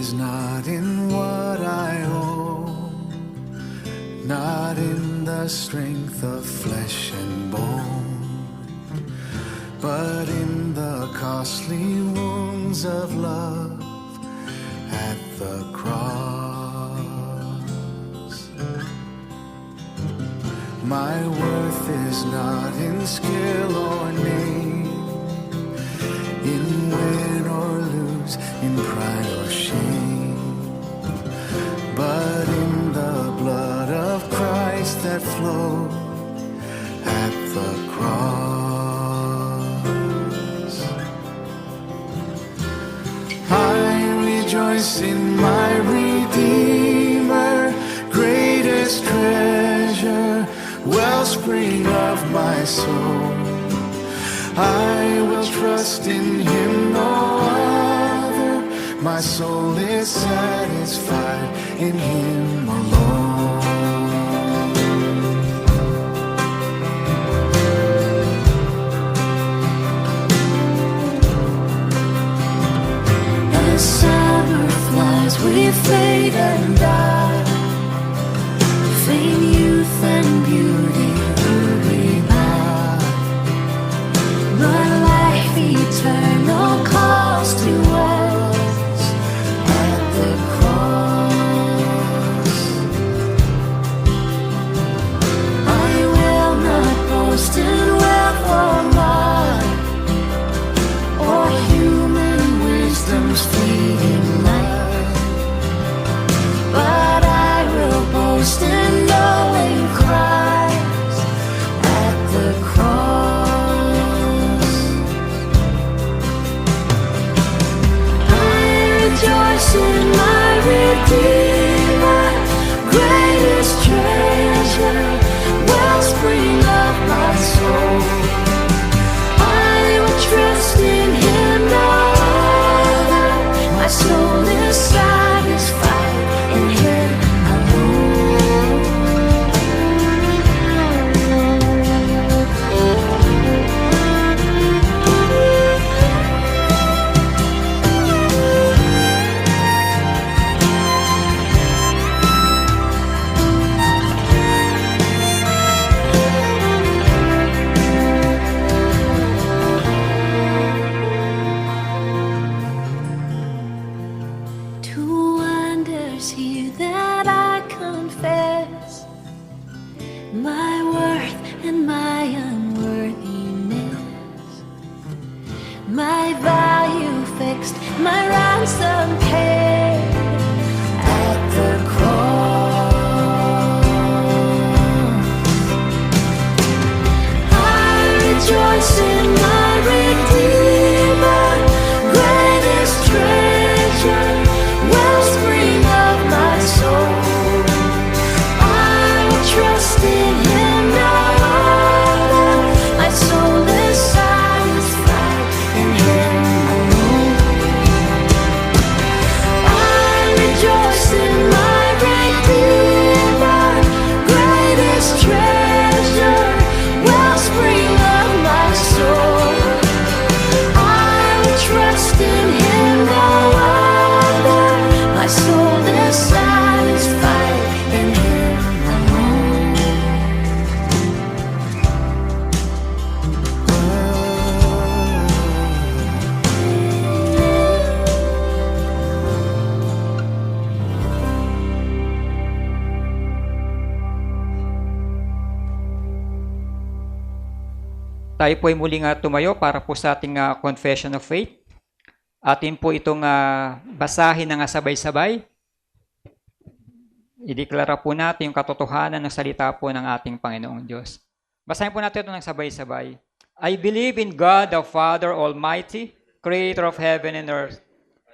is not in what I own, not in the strength of flesh and bone, but in the costly wounds of love at the cross. My worth is not in skill or name, in win or lose, in pride or shame, but in the blood of Christ that flowed at the cross. I rejoice in my Redeemer, greatest treasure, wellspring of my soul. I will trust in Him, no other. My soul is satisfied in Him alone. As summer flies, we fade and die. Fame, youth, and beauty will be mine. But life eternal calls to us at the cross. I will not boast in wealth or might, or human wisdom's fleeting light, but I will boast in knowing Christ at the cross. Rejoice in my Redeemer, greatest treasure, wellspring of my soul. I will trust in Him, no other. My soul is satisfied in Him alone. Two wonders here that I confess, my worth and my unworthiness, my value fixed, my ransom paid at the cross. I rejoice in my Redeemer, greatest treasure, wellspring of my soul. I will trust in Him, no other. My soul is satisfied in Him alone. I rejoice in my Redeemer, greatest treasure, wellspring of my soul. I will trust in Him, no other. My soul is satisfied in Him alone. Tayo po ay muling tumayo para po sa ating confession of faith. Atin po itong basahin ng sabay-sabay. Ideklara po natin yung katotohanan ng salita po ng ating Panginoong Diyos. Basahin po natin ito ng sabay-sabay. I believe in God the Father Almighty, Creator of heaven and earth.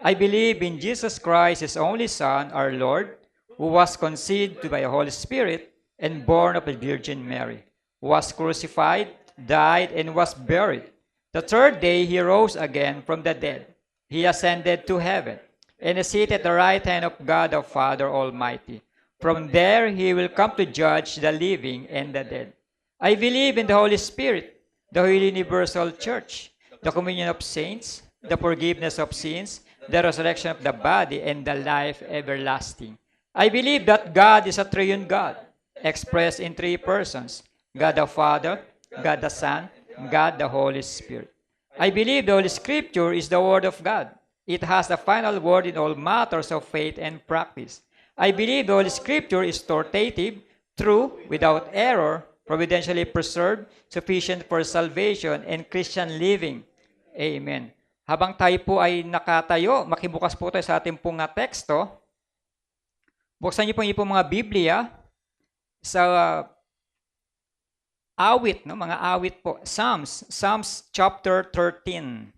I believe in Jesus Christ, His only Son, our Lord, who was conceived by the Holy Spirit and born of the Virgin Mary, who was crucified, died, and was buried. The third day He rose again from the dead. He ascended to heaven and is seated at the right hand of God the Father Almighty. From there He will come to judge the living and the dead. I believe in the Holy Spirit, the Holy Universal Church, the communion of saints, the forgiveness of sins, the resurrection of the body, and the life everlasting. I believe that God is a triune God, expressed in three persons: God the Father, God the Son, God the Holy Spirit. I believe the Holy Scripture is the Word of God. It has the final word in all matters of faith and practice. I believe the Holy Scripture is authoritative, true, without error, providentially preserved, sufficient for salvation and Christian living. Amen. Habang tayo po ay nakatayo, makibukas po tayo sa ating pong teksto. Buksan niyo po yung mga Biblia sa awit, no? Mga awit po. Psalms chapter 13.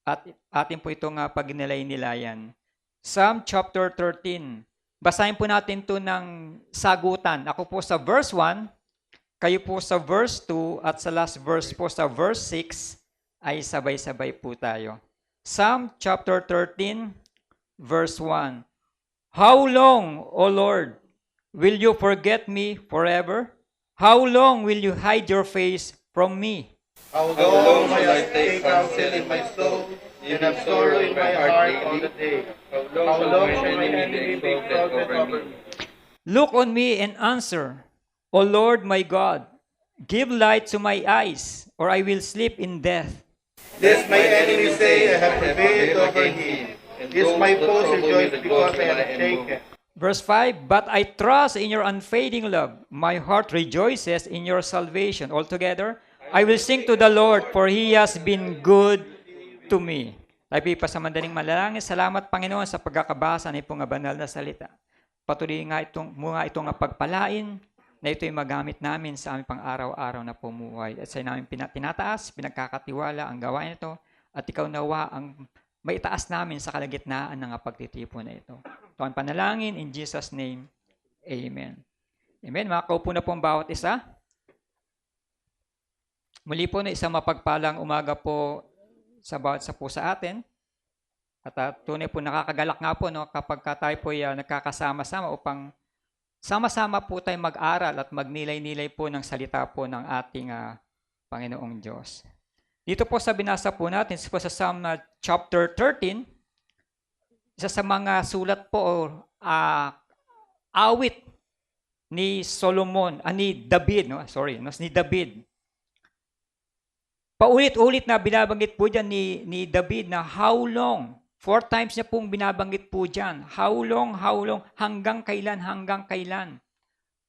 At atin po itong pagnilay-nilayan. Psalm chapter 13. Basahin po natin ito ng sagutan. Ako po sa verse 1, kayo po sa verse 2, at sa last verse po sa verse 6, ay sabay-sabay po tayo. Psalm chapter 13, verse 1. How long, O Lord, will you forget me forever? How long will you hide your face from me? How long shall I take counsel in my soul, and have sorrow in my heart all the day? How long shall my enemy be exalted over me? Look on me and answer, O Lord my God. Give light to my eyes, or I will sleep in death. This my enemy say, I have prevailed over him. This my foes rejoice because I am shaken. Verse 5, but I trust in your unfading love. My heart rejoices in your salvation. Altogether, I will sing to the Lord, for He has been good to me. Tayo po sa mandaling manalangin. Salamat, Panginoon, sa pagkakabasa ng ipong banal na salita. Patuloy nga itong pagpalain na ito'y magamit namin sa aming pang-araw-araw na pumuhay. At sa namin tinataas, pinagkakatiwala ang gawain ito, at ikaw nawa ang maitaas namin sa kalagitnaan ng pagtitipon na ito. Ito ang panalangin, in Jesus' name, Amen. Amen. Makakaupo na po ang bawat isa. Muli po na isang mapagpalang umaga po sa bawat isa po sa atin. At tunay po nakakagalak nga po no, kapag tayo po nagkakasama-sama upang sama-sama po tayo mag-aral at magnilay-nilay po ng salita po ng ating Panginoong Diyos. Dito po sa binasa po natin, sa Psalm chapter 13, isa sa mga sulat po o awit ni Solomon, ni David, ni David. Paulit-ulit na binabanggit po dyan ni David na how long. 4 times niya pong binabanggit po dyan. How long, hanggang kailan.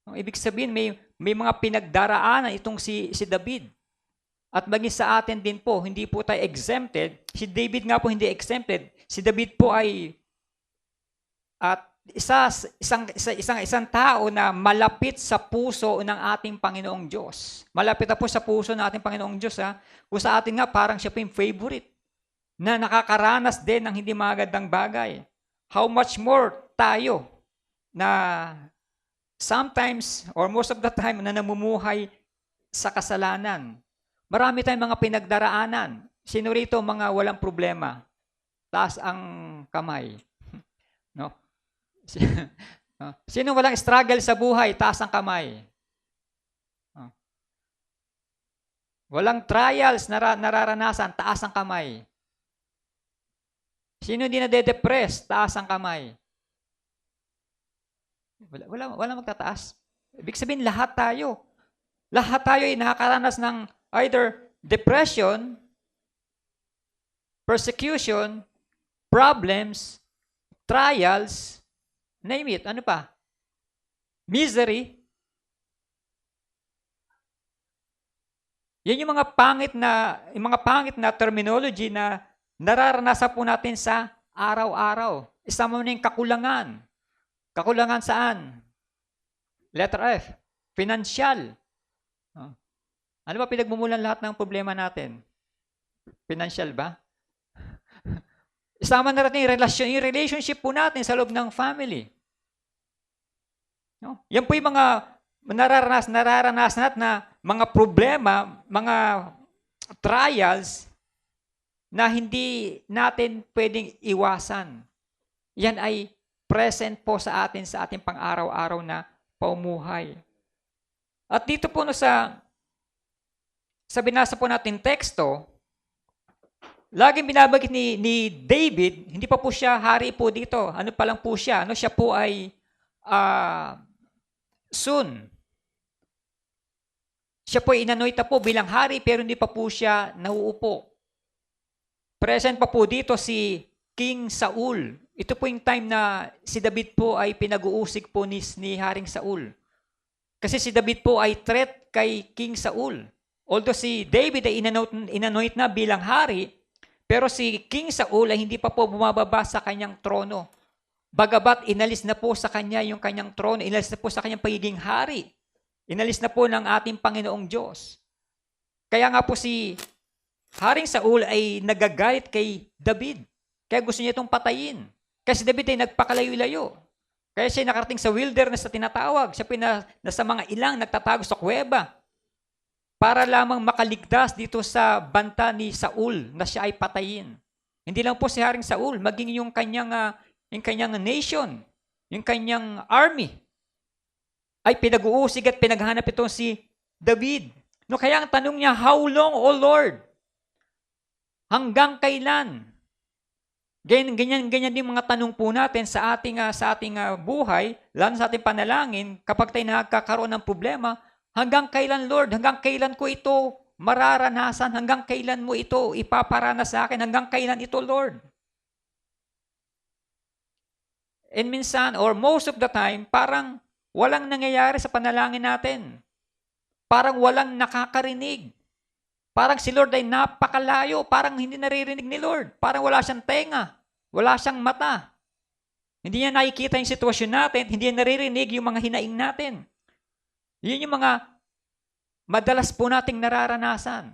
Ibig sabihin, may mga pinagdaraanan itong si David. At maging sa atin din po, hindi po tayo exempted. Si David nga po hindi exempted. Si David po ay isang tao na malapit sa puso ng ating Panginoong Diyos. Malapit na po sa puso ng ating Panginoong Diyos. Kung sa atin nga, parang siya po yung favorite na nakakaranas din ng hindi magandang bagay. How much more tayo na sometimes or most of the time na namumuhay sa kasalanan. Marami tayong mga pinagdaraanan. Sino rito mga walang problema? Taas ang kamay. No? Sino walang struggle sa buhay? Taas ang kamay. Walang trials nararanasan? Taas ang kamay. Sino hindi nade-depress? Taas ang kamay. Wala magtataas. Ibig sabihin, lahat tayo ay nakakaranas ng either depression, persecution, problems, trials, name it, ano pa? Misery. Yan yung mga pangit na terminology na nararanasan po natin sa araw-araw. Isama mo na yung kakulangan. Kakulangan saan? Letter F. Financial. Ano ba pinagmumulan lahat ng problema natin? Financial ba? Isama na natin yung relationship po natin sa loob ng family. No? Yan po yung mga nararanasan natin na mga problema, mga trials na hindi natin pwedeng iwasan. Yan ay present po sa atin sa ating pang-araw-araw na paumuhay. At dito po sa binasa po natin teksto, Laging binabanggit ni David, hindi pa po siya hari po dito. Ano pa lang po siya? Siya po ay soon. Siya po ay inanointa po bilang hari pero hindi pa po siya nauupo. Present pa po dito si King Saul. Ito po yung time na si David po ay pinag-uusig po ni Haring Saul. Kasi si David po ay threat kay King Saul. Although si David ay inanoint na bilang hari, pero si King Saul ay hindi pa po bumababa sa kanyang trono. Bagabat inalis na po sa kanya yung kanyang trono, inalis na po sa kanyang pagiging hari. Inalis na po ng ating Panginoong Diyos. Kaya nga po si Haring Saul ay nagagalit kay David. Kaya gusto niya itong patayin. Kasi David ay nagpakalayo-layo. Kaya siya nakarating sa wilderness na tinatawag. Siya nasa mga ilang nagtatago sa kuweba para lamang makaligtas dito sa banta ni Saul na siya ay patayin. Hindi lang po si Haring Saul, maging yung kanyang nation, yung kanyang army, ay pinag-uusig at pinaghanap ito si David. Kaya ang tanong niya, how long, O Lord? Hanggang kailan? Ganyan din mga tanong po natin sa ating buhay, lalo sa ating panalangin, kapag tayo nakakaroon ng problema, hanggang kailan, Lord? Hanggang kailan ko ito mararanasan? Hanggang kailan mo ito ipaparana sa akin? Hanggang kailan ito, Lord? And minsan, or most of the time, parang walang nangyayari sa panalangin natin. Parang walang nakakarinig. Parang si Lord ay napakalayo. Parang hindi naririnig ni Lord. Parang wala siyang tenga. Wala siyang mata. Hindi niya nakikita yung sitwasyon natin. Hindi niya naririnig yung mga hinaing natin. Yun yung mga madalas po nating nararanasan.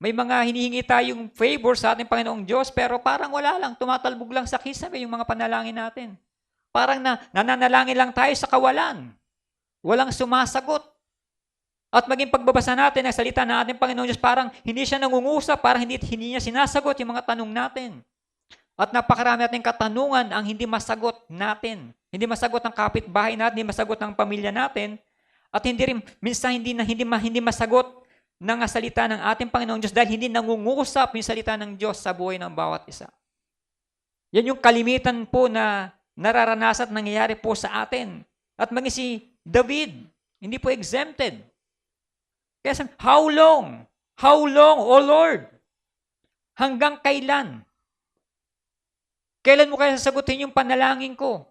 May mga hinihingi tayong favor sa ating Panginoong Diyos, pero parang wala lang. Tumatalbog lang sa kisame yung mga panalangin natin. Parang nananalangin lang tayo sa kawalan. Walang sumasagot. At maging pagbabasa natin ang salita ng ating Panginoong Diyos, parang hindi siya nangungusap, parang hindi niya sinasagot yung mga tanong natin. At napakarami nating katanungan ang hindi masagot natin. Hindi masagot ng kapitbahay natin, hindi masagot ng pamilya natin, at minsan hindi masagot ng salita ng ating Panginoong Diyos dahil hindi nangungusap yung salita ng Diyos sa buhay ng bawat isa. Yan yung kalimitan po na nararanasan at nangyayari po sa atin. At maging si David, hindi po exempted. Kaya sabi, how long? How long, O Lord? Hanggang kailan? Kailan mo kaya sasagutin yung panalangin ko?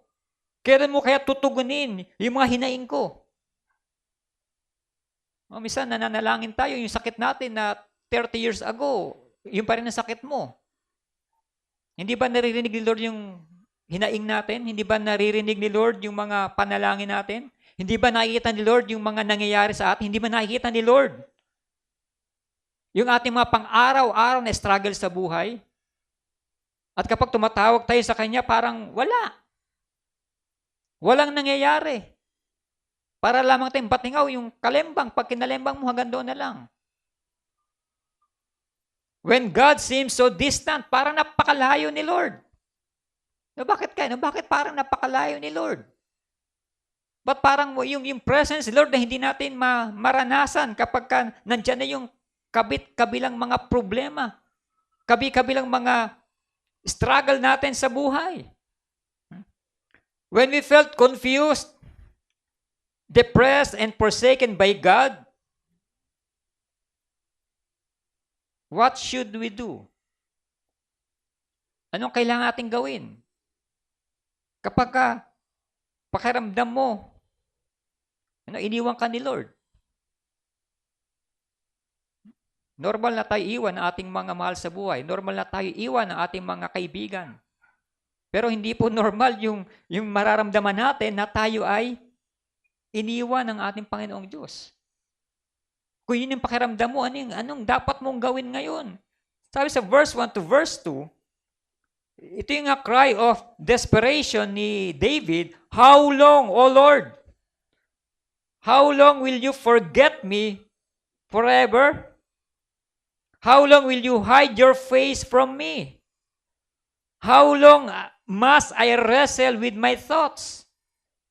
Kailan mo kaya tutugunin yung mga hinaing ko? Minsan nananalangin tayo, yung sakit natin na 30 years ago, yun pa rin ang sakit mo. Hindi ba naririnig ni Lord yung hinaing natin? Hindi ba naririnig ni Lord yung mga panalangin natin? Hindi ba nakikita ni Lord yung mga nangyayari sa atin? Hindi ba nakikita ni Lord yung ating mga pang-araw-araw na struggle sa buhay? At kapag tumatawag tayo sa Kanya, parang wala. Walang nangyayari. Para lamang tayong batingaw yung kalembang. Pag kinalembang mo, hanggang doon na lang. When God seems so distant, parang napakalayo ni Lord. Bakit kaya? Bakit parang napakalayo ni Lord? Ba't parang yung presence, Lord, na hindi natin maranasan kapag nandyan na yung kabilang mga problema, kabilang mga struggle natin sa buhay. When we felt confused, depressed, and forsaken by God, what should we do? Anong kailangan natin gawin? Kapag pakiramdam mo, iniwan ka ni Lord. Normal na tayo iwan ang ating mga mahal sa buhay. Normal na tayo iwan ang ating mga kaibigan. Pero hindi po normal yung mararamdaman natin na tayo ay iniwan ng ating Panginoong Diyos. Kung yun yung pakiramdam mo, anong dapat mong gawin ngayon? Sabi sa verse 1 to verse 2, ito yung cry of desperation ni David, how long, O Lord? How long will you forget me forever? How long will you hide your face from me? How long must I wrestle with my thoughts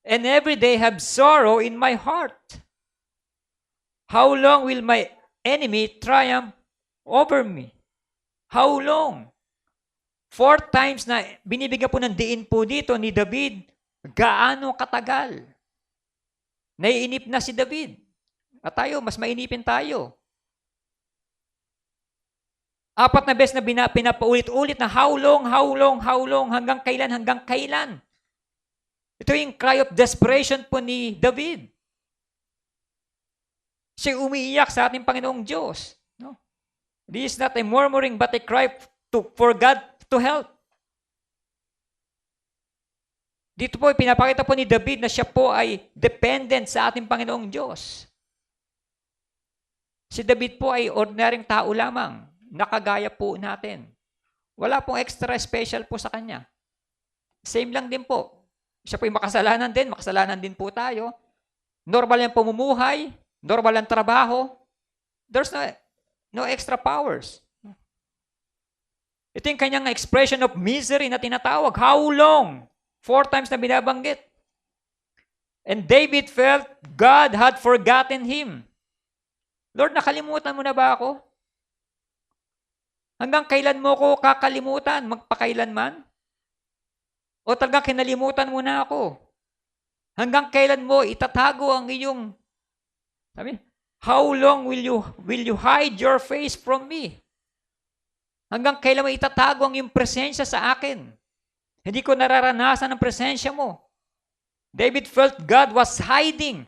and every day have sorrow in my heart? How long will my enemy triumph over me? How long? 4 times na binibigyan po ng diin po dito ni David. Gaano katagal? Naiinip na si David. At tayo, mas mainipin tayo. 4 na beses na pinapaulit-ulit na how long, hanggang kailan. Ito yung cry of desperation po ni David. Siya umiiyak sa ating Panginoong Diyos. No? This is not a murmuring but a cry for God to help. Dito po, pinapakita po ni David na siya po ay dependent sa ating Panginoong Diyos. Si David po ay ordinaryong tao lamang. Nakagaya po natin. Wala pong extra special po sa kanya. Same lang din po. Siya po yung makasalanan din po tayo. Normal yung pamumuhay, normal ang trabaho. There's no extra powers. Ito yung kanyang expression of misery na tinatawag. How long? 4 times na binabanggit. And David felt God had forgotten him. Lord, nakalimutan mo na ba ako? Hanggang kailan mo ko kakalimutan? Magpakailanman? O talagang kinalimutan mo na ako? Hanggang kailan mo itatago ang iyong, how long will you hide your face from me? Hanggang kailan mo itatago ang iyong presensya sa akin? Hindi ko nararanasan ang presensya mo. David felt God was hiding.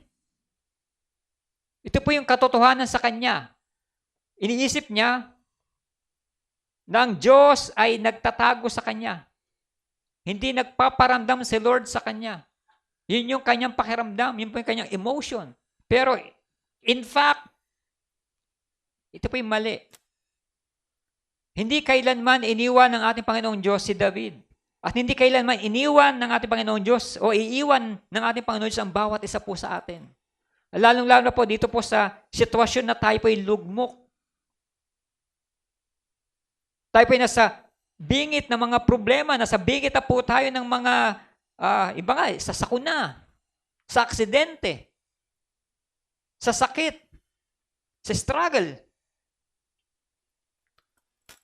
Ito po yung katotohanan sa kanya. Iniisip niya, na ang Diyos ay nagtatago sa kanya. Hindi nagpaparamdam si Lord sa kanya. Yun yung kanyang pakiramdam, yun po yung kanyang emotion. Pero, in fact, ito po yung mali. Hindi kailanman iniwan ng ating Panginoong Diyos si David. At hindi kailanman iniwan ng ating Panginoong Diyos o iiwan ng ating Panginoong Diyos ang bawat isa po sa atin. Lalong-lalo na po dito po sa sitwasyon na tayo po ay lugmok. Tayo po ay nasa bingit ng mga problema, nasa bingit na po tayo ng mga, iba nga, sa sakuna, sa aksidente, sa sakit, sa struggle.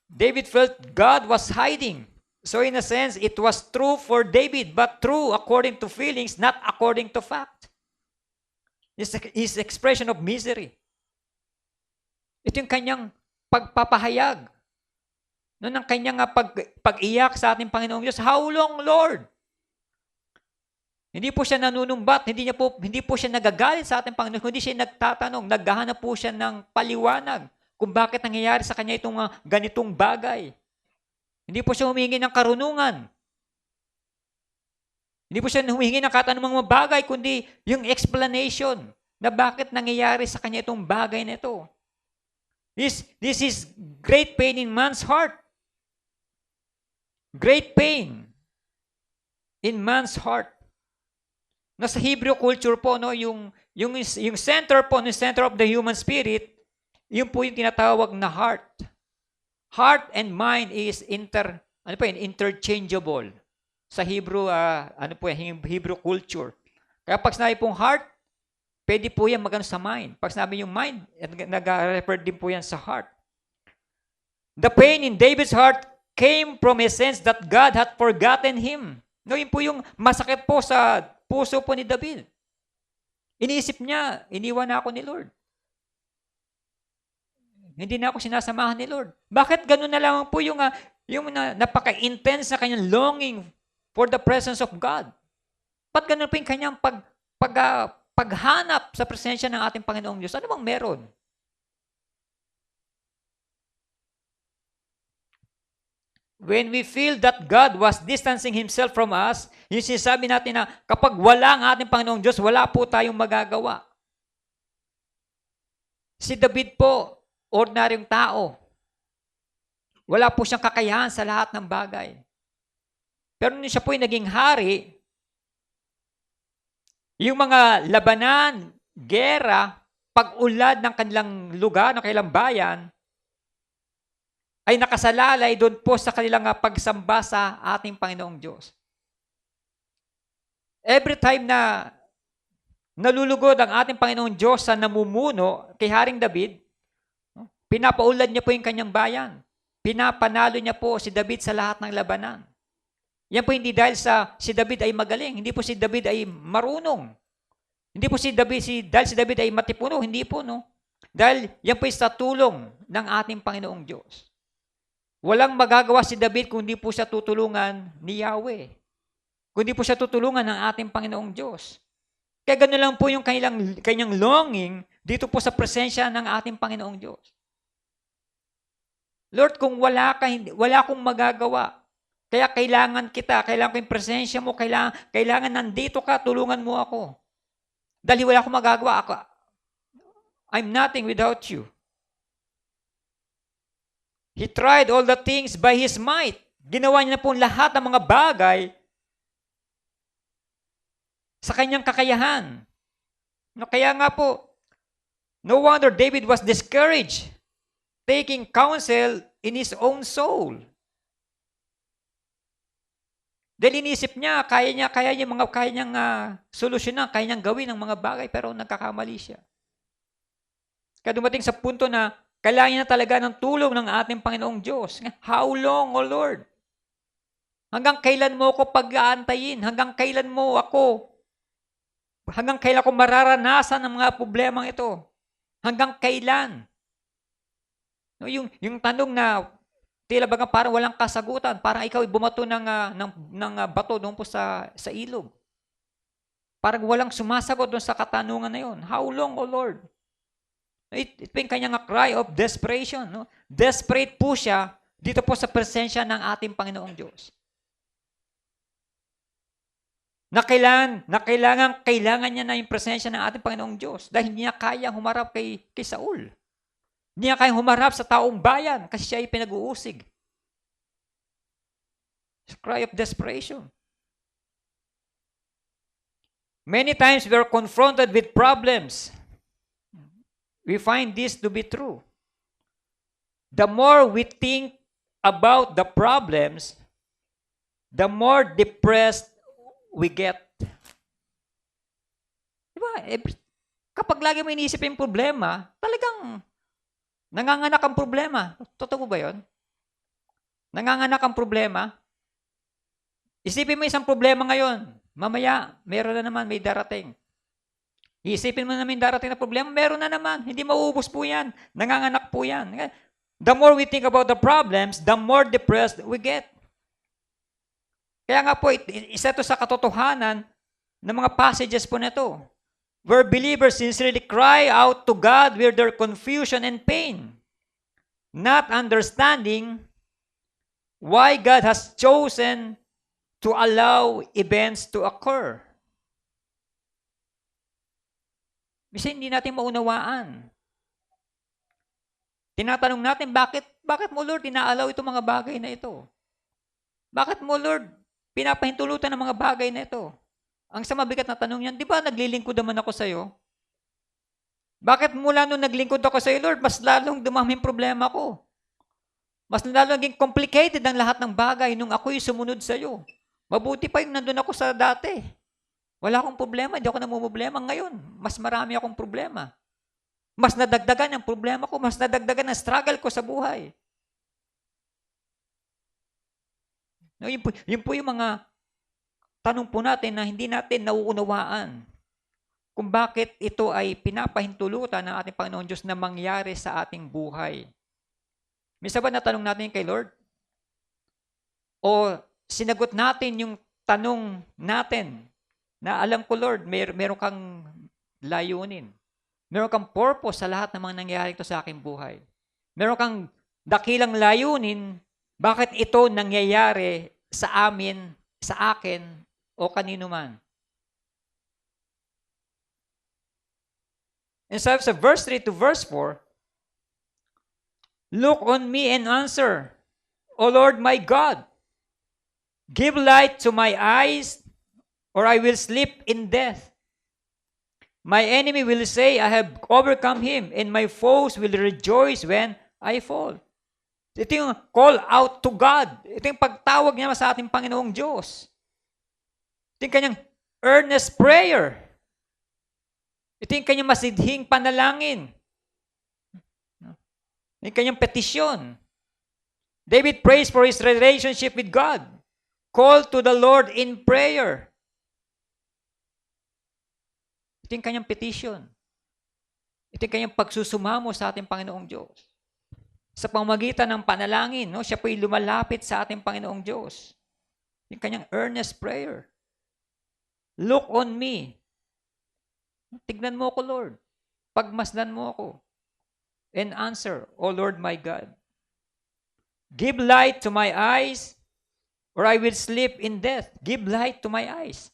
David felt God was hiding. So in a sense, it was true for David, but true according to feelings, not according to fact. His expression of misery. Ito yung kanyang pagpapahayag. Noon ang kanyang pag-iyak sa ating Panginoong Diyos, how long, Lord? Hindi po siya nanunumbat, hindi po siya nagagalit sa ating Panginoon, kundi siya nagtatanong, naghahanap po siya ng paliwanag kung bakit nangyayari sa kanya itong ganitong bagay. Hindi po siya humingi ng karunungan. Hindi po siya humingi ng katanumang mga bagay, kundi yung explanation na bakit nangyayari sa kanya itong bagay na ito. This is great pain in man's heart. Great pain in man's heart. Nasa Hebrew culture po, no, yung center po, yung center of the human spirit, yun po yung tinatawag na heart. Heart and mind is interchangeable sa Hebrew Hebrew culture. Kaya pag sinabi pong heart, pwede po yan magano sa mind. Pag sinabi yung mind, nag-refer din po yan sa heart. The pain in David's heart came from a sense that God had forgotten him. No, yun po yung masakit po sa puso po ni David. Iniisip niya, iniwan na ako ni Lord. Hindi na ako sinasamahan ni Lord. Bakit ganun na lang po yung napaka-intense na kanyang longing for the presence of God? Ba't ganun po yung kanyang paghanap sa presensya ng ating Panginoong Diyos? Ano bang meron? When we feel that God was distancing Himself from us, yung sinasabi natin na kapag wala ang ating Panginoong Diyos, wala po tayong magagawa. Si David po, ordinaryong tao. Wala po siyang kakayahan sa lahat ng bagay. Pero nung siya po ay naging hari, yung mga labanan, gera, pag-ulad ng kanilang lugar, ng kanilang bayan, ay nakasalalay doon po sa kanilang pagsamba sa ating Panginoong Diyos. Every time na nalulugod ang ating Panginoong Diyos sa namumuno kay Haring David, pinapaulad niya po yung kanyang bayan. pinapanalo niya po si David sa lahat ng labanan. Yan po hindi dahil si David ay magaling, hindi po si David ay marunong. Hindi po dahil si David ay matipuno, hindi po, no? Dahil yan po sa tulong ng ating Panginoong Diyos. Walang magagawa si David kung hindi po siya tutulungan ni Yahweh. Kung hindi po siya tutulungan ng ating Panginoong Diyos. Kaya gano'n lang po yung kanyang longing dito po sa presensya ng ating Panginoong Diyos. Lord, kung wala akong magagawa, kaya kailangan ko yung presensya mo, kailangan nandito ka, tulungan mo ako. Dahil wala akong magagawa, I'm nothing without you. He tried all the things by His might. Ginawa niya na po lahat ng mga bagay sa kanyang kakayahan. No, kaya nga po, no wonder David was discouraged, taking counsel in his own soul. Dahil inisip niya, kaya niyang solusyonan, kaya niyang gawin ang mga bagay, pero nagkakamali siya. Kaya dumating sa punto na kailangan niya talaga ng tulong ng ating Panginoong Diyos. How long, O Lord? Hanggang kailan mo ako pag-aantayin? Hanggang kailan ko mararanasan ang mga problemang ito? Hanggang kailan? No, yung tanong na tila baga parang walang kasagutan, parang ikaw ay bumato ng bato doon po sa ilog. Parang walang sumasagot doon sa katanungan na yun. How long, O Lord? Ito yung kanyang cry of desperation. No? Desperate po siya dito po sa presensya ng ating Panginoong Diyos. Kailangan niya na yung presensya ng ating Panginoong Diyos dahil hindi niya kaya humarap kay Saul. Hindi niya kaya humarap sa taong bayan kasi siya ay pinag-uusig. It's a cry of desperation. Many times we are confronted with problems. We find this to be true. The more we think about the problems, the more depressed we get. Diba? Kapag lagi mo iniisip yung problema, talagang nanganganak ang problema. Totoo ba yun? Nanganganak ang problema. Isipin mo isang problema ngayon. Mamaya, meron na naman, may darating. Isipin mo namin darating na problema, meron na naman. Hindi mauubos po yan. Nanganganak po yan. The more we think about the problems, the more depressed we get. Kaya nga po, isa ito sa katotohanan ng mga passages po na ito, where believers sincerely cry out to God with their confusion and pain, not understanding why God has chosen to allow events to occur. Kasi hindi natin maunawaan. Tinatanong natin, bakit mo, Lord, inaalaw itong mga bagay na ito? Bakit mo, Lord, pinapahintulutan ng mga bagay na ito? Ang sa mabigat na tanong yan, di ba naglilingkod naman ako sa iyo? Bakit mula nung naglingkod ako sa iyo, Lord, mas lalong dumami yung problema ko? Mas lalong naging complicated ang lahat ng bagay nung ako'y sumunod sa iyo. Mabuti pa yung nandun ako sa dati. Wala akong problema, hindi ako namumblema. Ngayon, mas marami akong problema. Mas nadagdagan ang problema ko, mas nadagdagan ang struggle ko sa buhay. No, yun po yung mga tanong po natin na hindi natin nauunawaan kung bakit ito ay pinapahintulutan ng ating Panginoon Diyos na mangyari sa ating buhay. Minsan ba natanong natin kay Lord? O sinagot natin yung tanong natin na alam ko, Lord, meron kang layunin. Meron kang purpose sa lahat ng mga nangyayari ito sa aking buhay. Meron kang dakilang layunin, bakit ito nangyayari sa amin, sa akin, o kanino man. And so sa verse 3 to verse 4, look on me and answer, O Lord my God, give light to my eyes, or I will sleep in death. My enemy will say, I have overcome him, and my foes will rejoice when I fall. Ito yung call out to God. Ito yung pagtawag niya sa ating Panginoong Diyos. Ito yung kanyang earnest prayer. Ito yung kanyang masidhing panalangin. Ito yung kanyang petisyon. David prays for his relationship with God. Call to the Lord in prayer. Ito yung kanyang petition. Ito yung kanyang pagsusumamo sa ating Panginoong Diyos. Sa pamamagitan ng panalangin, no, siya po'y lumalapit sa ating Panginoong Diyos. Yung kanyang earnest prayer. Look on me. Tignan mo ako, Lord. Pagmasdan mo ako. And answer, O Lord my God. Give light to my eyes, or I will sleep in death. Give light to my eyes.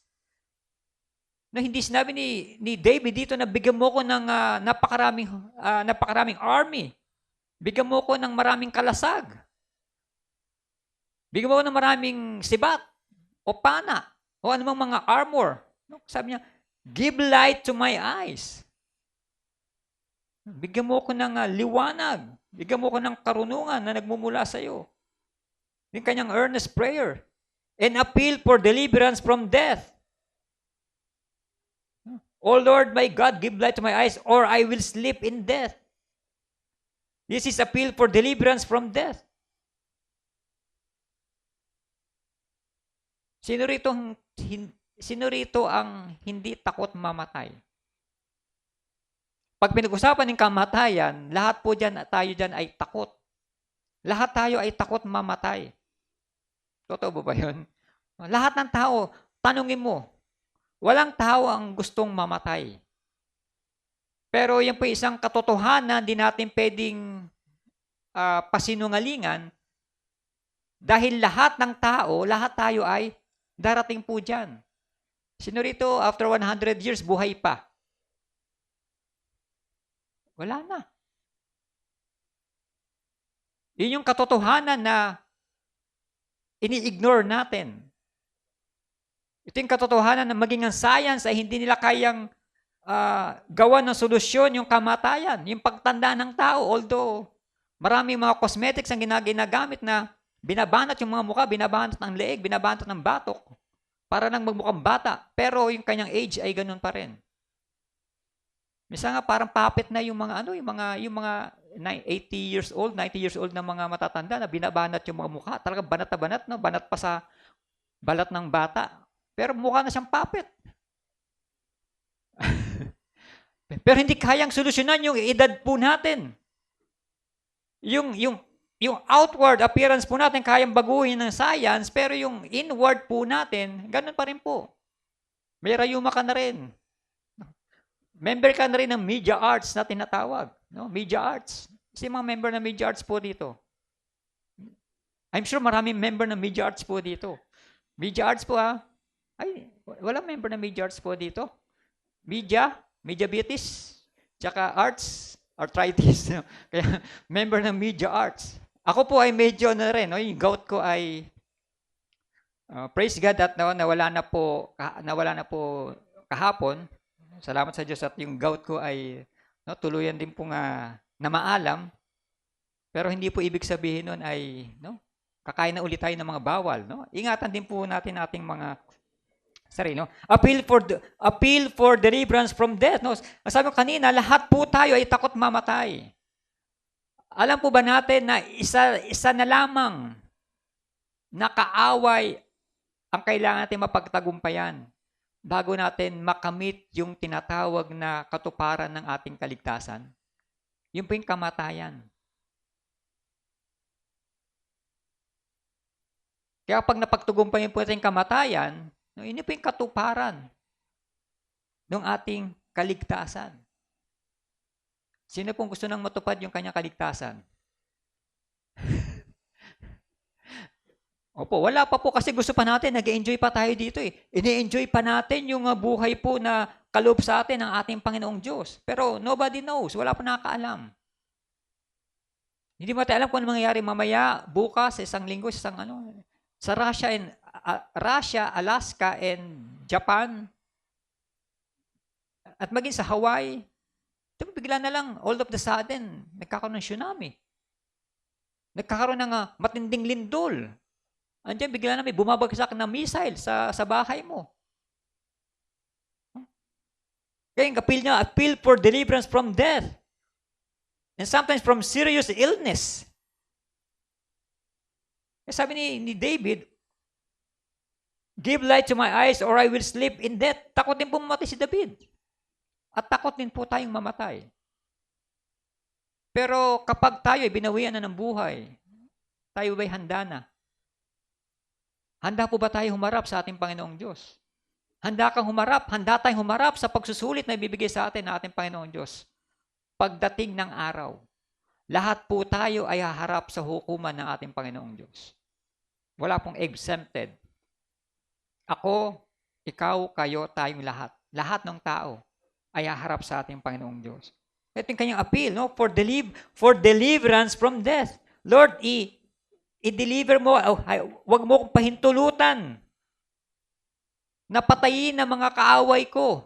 No, hindi sinabi ni David dito na bigyan mo ko ng napakaraming army. Bigyan mo ko ng maraming kalasag. Bigyan mo ko ng maraming sibat o pana o anumang mga armor. No, sabi niya, give light to my eyes. Bigyan mo ko ng liwanag. Bigyan mo ko ng karunungan na nagmumula sa iyo. Yung kanyang earnest prayer. And appeal for deliverance from death. O Lord my God, give light to my eyes, or I will sleep in death. This is appeal for deliverance from death. Sino rito ang hindi takot mamatay? Pag pinag-usapan ng kamatayan, lahat po tayo dyan ay takot. Lahat tayo ay takot mamatay. Totoo ba yun? Lahat ng tao, tanungin mo, walang tao ang gustong mamatay. Pero yan po isang katotohanan, di natin pwedeng pasinungalingan dahil lahat ng tao, lahat tayo ay darating po dyan. Sino rito, after 100 years, buhay pa? Wala na. Yun yung katotohanan na ini-ignore natin. Ito yung katotohanan na maging ang science ay hindi nila kayang gawa ng solusyon yung kamatayan, yung pagtanda ng tao. Although, maraming mga cosmetics ang ginagamit na binabanat yung mga mukha, binabanat ng leeg, binabanat ng batok para nang magmukhang bata. Pero yung kanyang age ay ganun pa rin. Minsan nga parang puppet na yung mga yung mga 80 years old, 90 years old na mga matatanda na binabanat yung mga mukha. Talaga banat na banat, no? Banat pa sa balat ng bata. Pero mukha na siyang puppet. Pero hindi kayang solusyonan yung edad po natin. Yung outward appearance po natin kayang baguhin ng science, pero yung inward po natin, ganun pa rin po. May rayuma ka na rin. Member ka na rin ng media arts na tinatawag. No? Media arts. Kasi mga member ng media arts po dito. I'm sure maraming member ng media arts po dito. Media arts po ay, walang member ng media arts po dito. Media beauties, tsaka arthritis. Kaya member ng media arts. Ako po ay medyo na rin. No? Yung gout ko ay praise God at nawala na po kahapon. Salamat sa Diyos at yung gout ko ay tuluyan din pong na maalam. Pero hindi po ibig sabihin nun ay kakain na ulit tayo ng mga bawal. No? Ingatan din po natin ating mga sarili. No? Appeal for deliverance from death. No? Sabi ko kanina, lahat po tayo ay takot mamatay. Alam po ba natin na isa na lamang na kaaway ang kailangan natin mapagtagumpayan bago natin makamit yung tinatawag na katuparan ng ating kaligtasan? Yun po yung kamatayan. Kaya pag napagtagumpayan po natin yung kamatayan, yun po yung katuparan ng ating kaligtasan. Sino pong gusto nang matupad yung kanyang kaligtasan? Opo, wala pa po kasi gusto pa natin, nag-enjoy pa tayo dito eh. Ini-enjoy pa natin yung buhay po na kaloob sa atin ng ating Panginoong Diyos. Pero nobody knows, wala pa nakakaalam. Hindi mo tayo alam kung ano mangyayari mamaya, bukas, isang linggo, sa Russia, Alaska, and Japan, at maging sa Hawaii, bigla na lang, all of the sudden, nagkakaroon ng tsunami. Nagkakaroon ng matinding lindol. Andiyan, bigla na may bumabagsak na missile sa bahay mo. Kaya yung appeal niya, appeal for deliverance from death. And sometimes from serious illness. Sabi ni David, give light to my eyes or I will sleep in death. Takot din po mamatay si David. At takot din po tayong mamatay. Pero kapag tayo ay binawian na ng buhay, tayo ba'y handa na? Handa po ba tayo humarap sa ating Panginoong Diyos? Handa kang humarap, handa tayong humarap sa pagsusulit na ibibigay sa atin ng ating Panginoong Diyos. Pagdating ng araw, lahat po tayo ay haharap sa hukuman ng ating Panginoong Diyos. Wala pong exempted. Ako, ikaw, kayo, tayong lahat. Lahat ng tao ay haharap sa ating Panginoong Diyos. Ito yung kanyang appeal, no? For deliverance from death. Lord, i-deliver mo, wag mo kong pahintulutan. Napatayin ng mga kaaway ko.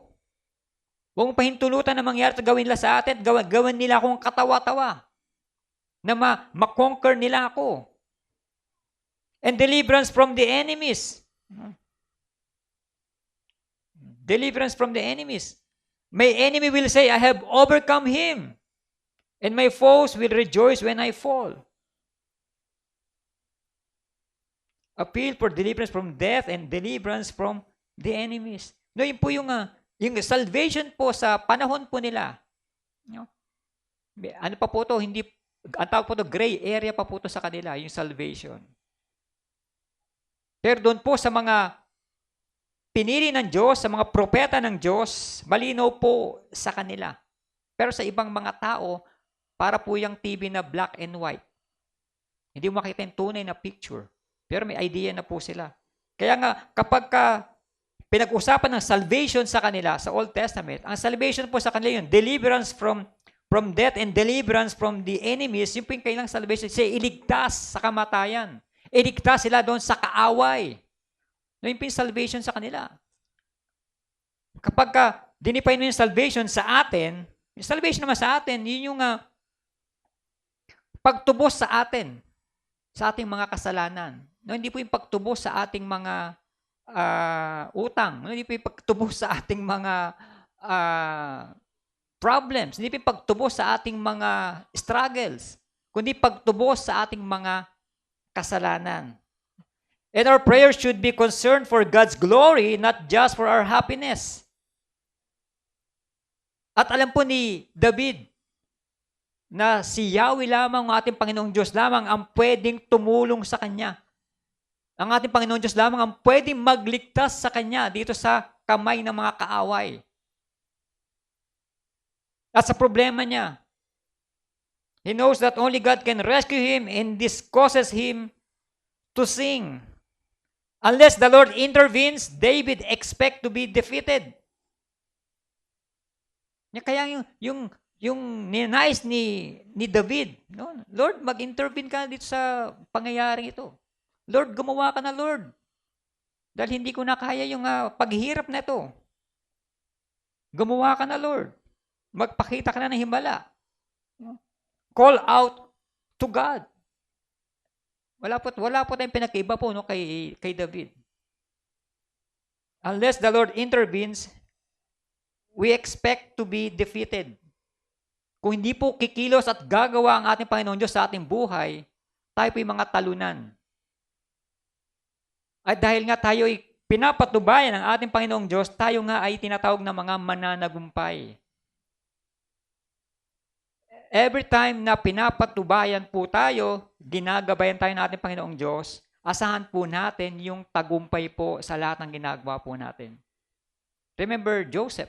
Huwag mong pahintulutan na mangyari at gawin nila sa atin, gawin nila akong katawa-tawa. Na ma-conquer nila ako. And deliverance from the enemies. Deliverance from the enemies. My enemy will say, I have overcome him. And my foes will rejoice when I fall. Appeal for deliverance from death and deliverance from the enemies. No, yun po yung salvation po sa panahon po nila. No? Ano pa po to? Hindi, ang tawag po to, gray area pa po to sa kanila, yung salvation. Pero doon po sa mga pinili ng Diyos, sa mga propeta ng Diyos, malinaw po sa kanila. Pero sa ibang mga tao, para po yung TV na black and white. Hindi mo makita yung tunay na picture. Pero may idea na po sila. Kaya nga, kapag pinag-usapan ng salvation sa kanila, sa Old Testament, ang salvation po sa kanila yun, deliverance from death and deliverance from the enemies, yung kailang salvation, siya iligtas sa kamatayan. Iligtas sila doon sa kaaway. No, yung salvation sa kanila. Kapag dinipay mo yung salvation sa atin, yung salvation naman sa atin, yun yung pagtubos sa atin, sa ating mga kasalanan. No, hindi po yung pagtubos sa ating mga utang. No, hindi po yung pagtubos sa ating mga problems. Hindi po yung pagtubos sa ating mga struggles. Kundi pagtubos sa ating mga kasalanan. And our prayers should be concerned for God's glory, not just for our happiness. At alam po ni David na si Yahweh lamang, ang ating Panginoong Diyos lamang ang pwedeng tumulong sa kanya. Ang ating Panginoong Diyos lamang ang pwedeng magligtas sa kanya dito sa kamay ng mga kaaway. At sa problema niya, he knows that only God can rescue him, and this causes him to sing. Unless the Lord intervenes, David expect to be defeated. Kaya yung ninais ni David, no? Lord, mag-intervene ka dito sa pangyayaring ito. Lord, gumawa ka na, Lord. Dahil hindi ko na kaya yung paghihirap na ito. Gumawa ka na, Lord. Magpakita ka na ng himala. Call out to God. Wala po tayong pinakaiba po no, kay David. Unless the Lord intervenes, we expect to be defeated. Kung hindi po kikilos at gagawa ang ating Panginoon Diyos sa ating buhay, tayo po yung mga talunan. At dahil nga tayo ay pinapatubayan ng ating Panginoong Diyos, tayo nga ay tinatawag na mga mananagumpay. Every time na pinapatubayan po tayo, ginagabayan tayo ng ating Panginoong Diyos, asahan po natin yung tagumpay po sa lahat ng ginagawa po natin. Remember Joseph.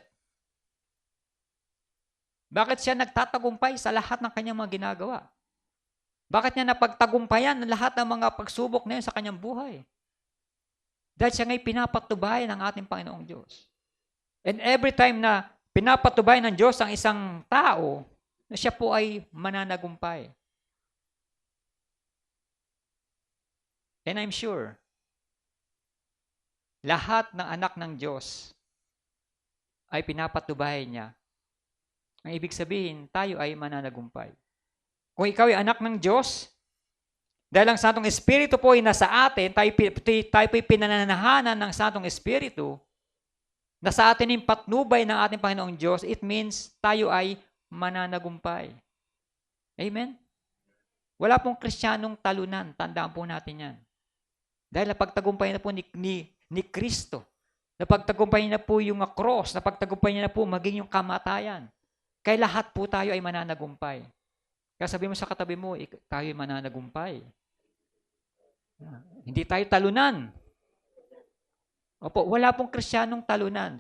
Bakit siya nagtatagumpay sa lahat ng kanyang mga ginagawa? Bakit niya napagtagumpayan ng lahat ng mga pagsubok na yun sa kanyang buhay? Dahil siya nga'y pinapatubayan ng ating Panginoong Diyos. And every time na pinapatubayan ng Diyos ang isang tao, na siya po ay mananagumpay. And I'm sure, lahat ng anak ng Diyos ay pinapatubayan niya. Ang ibig sabihin, tayo ay mananagumpay. Kung ikaw ay anak ng Diyos, dahil ang Santong Espiritu po ay nasa atin, tayo po ay pinananahanan ng Santong Espiritu, na sa atin yung patnubay ng ating Panginoong Diyos, it means tayo ay mananagumpay. Amen? Wala pong Kristiyanong talunan. Tandaan po natin yan. Dahil napagtagumpay na po ni Kristo. Napagtagumpay na po yung cross. Napagtagumpay na po maging yung kamatayan. Kaya lahat po tayo ay mananagumpay. Kaya sabi mo sa katabi mo, tayo ay mananagumpay. Hindi tayo talunan. Opo, wala pong Kristiyanong talunan.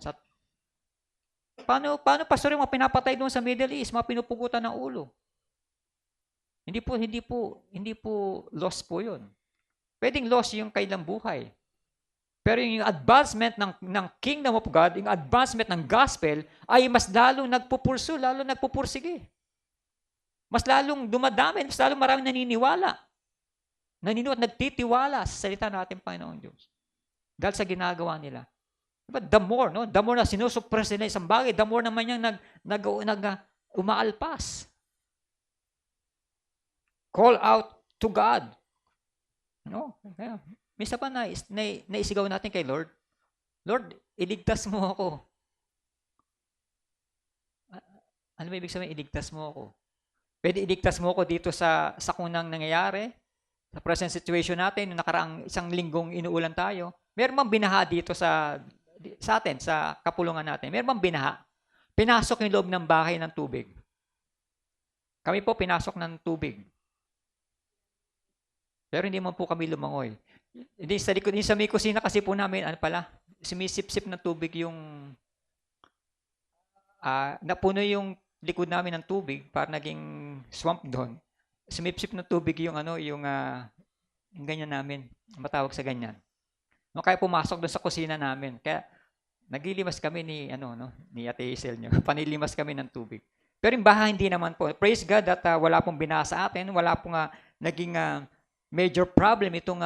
Paano pastor yung mga pinapatay doon sa Middle East, mga pinupugutan ng ulo? Hindi po loss po 'yun. Pwedeng loss yung kailang buhay. Pero yung advancement ng kingdom of God, yung advancement ng gospel ay mas lalong nagpupursu, lalong nagpupursige. Mas lalong dumadami, mas lalong maraming naniniwala. At nagtitiwala sa salita natin, Panginoong Diyos. Dahil sa ginagawa nila. Diba? The more na sinusuppress nila isang bagay, the more naman yung umaalpas. Call out to God. No? Misa pa naisigaw natin kay Lord, Lord, iligtas mo ako. Ano ba ibig sabihin, iligtas mo ako? Pwede iligtas mo ako dito sa kunang nangyayari, sa present situation natin, nung nakaraang isang linggong inuulan tayo. Meron bang binaha dito sa atin, sa kapulungan natin? Meron bang binaha? Pinasok yung loob ng bahay ng tubig. Kami po pinasok ng tubig. Pero hindi man po kami lumangoy. Hindi sa likod, sa may kusina kasi po namin, sumisip-sip ng tubig yung, napuno yung likod namin ng tubig, para naging swamp doon. Sumipsip ng tubig yung yung ganyan namin, matawag sa ganyan. No, kaya pumasok doon sa kusina namin. Kaya naglilimas kami ni Ate Isel nyo. Panilimas kami ng tubig. Pero yung bahay hindi naman po. Praise God that wala pong binaha sa atin, wala pong naging major problem itong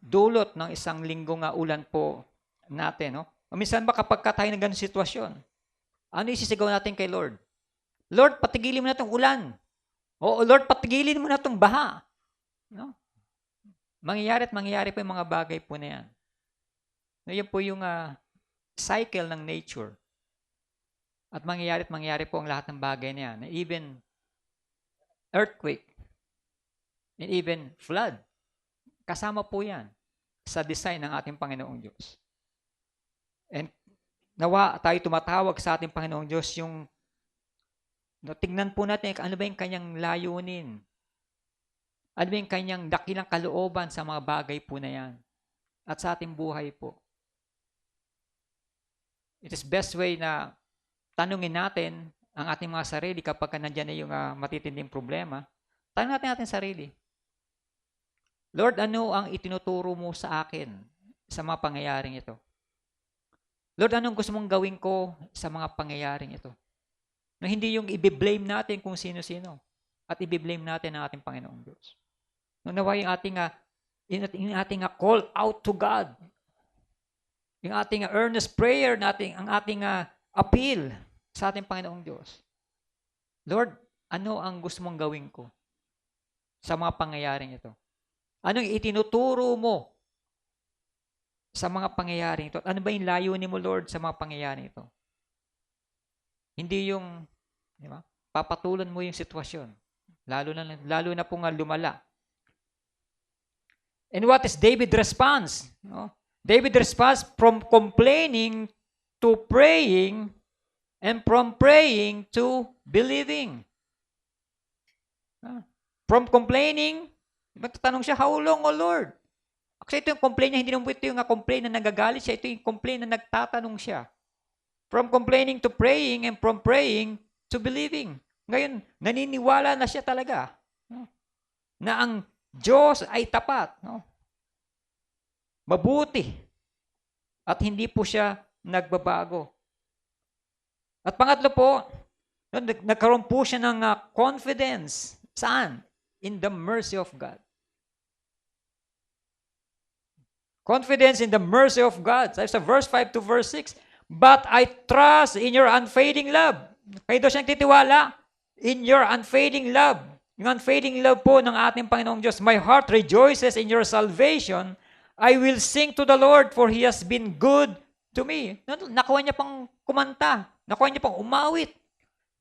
dulot ng isang linggong ulan po natin. No? Minsan ba kapag tayo ng ganung sitwasyon, ano isisigaw natin kay Lord? Lord, patigilin mo na itong ulan. O Lord, patigilin mo na itong baha. No? Mangyayari po yung mga bagay po na yan. No, yan po yung cycle ng nature. At mangyayari po ang lahat ng bagay na yan. Even earthquake. And even flood. Kasama po yan sa design ng ating Panginoong Diyos. And nawa tayo tumatawag sa ating Panginoong Diyos yung tingnan po natin ano ba yung kanyang layunin. Ano ba yung kanyang dakilang kalooban sa mga bagay po na yan. At sa ating buhay po. It is best way na tanungin natin ang ating mga sarili kapag nandiyan na yung matitinding problema. Tanungin natin sarili. Lord, ano ang itinuturo mo sa akin sa mga pangyayaring ito? Lord, anong gusto mong gawin ko sa mga pangyayaring ito? No, hindi yung i-blame natin kung sino-sino at i-blame natin ang ating Panginoong Diyos. No, nawa yung ating call out to God. Yung ating earnest prayer natin, ang ating appeal sa ating Panginoong Diyos. Lord, ano ang gusto mong gawin ko sa mga pangyayaring ito? Anong itinuturo mo sa mga pangyayaring ito? Ano ba yung layunin mo, Lord, sa mga pangyayaring ito? Hindi yung, di ba, papatulan mo yung sitwasyon. Lalo na po lumala. And what is David's response? No? David's response from complaining to praying and from praying to believing. From complaining, magtatanong siya, how long, O Lord? Actually, ito yung complain niya, hindi naman ito yung complain na nagagalit siya, ito yung complain na nagtatanong siya. From complaining to praying and from praying to believing. Ngayon, naniniwala na siya talaga na ang Diyos ay tapat. No? Mabuti. At hindi po siya nagbabago. At pangatlo po, nagkaroon po siya ng confidence. Saan? In the mercy of God. Confidence in the mercy of God. Sa verse 5 to verse 6. But I trust in your unfading love. Kaya doon siya nagtitiwala. In your unfading love. Yung unfading love po ng ating Panginoong Diyos. My heart rejoices in your salvation. I will sing to the Lord for He has been good to me. Nakuha niya pang kumanta. Nakuha niya pang umawit.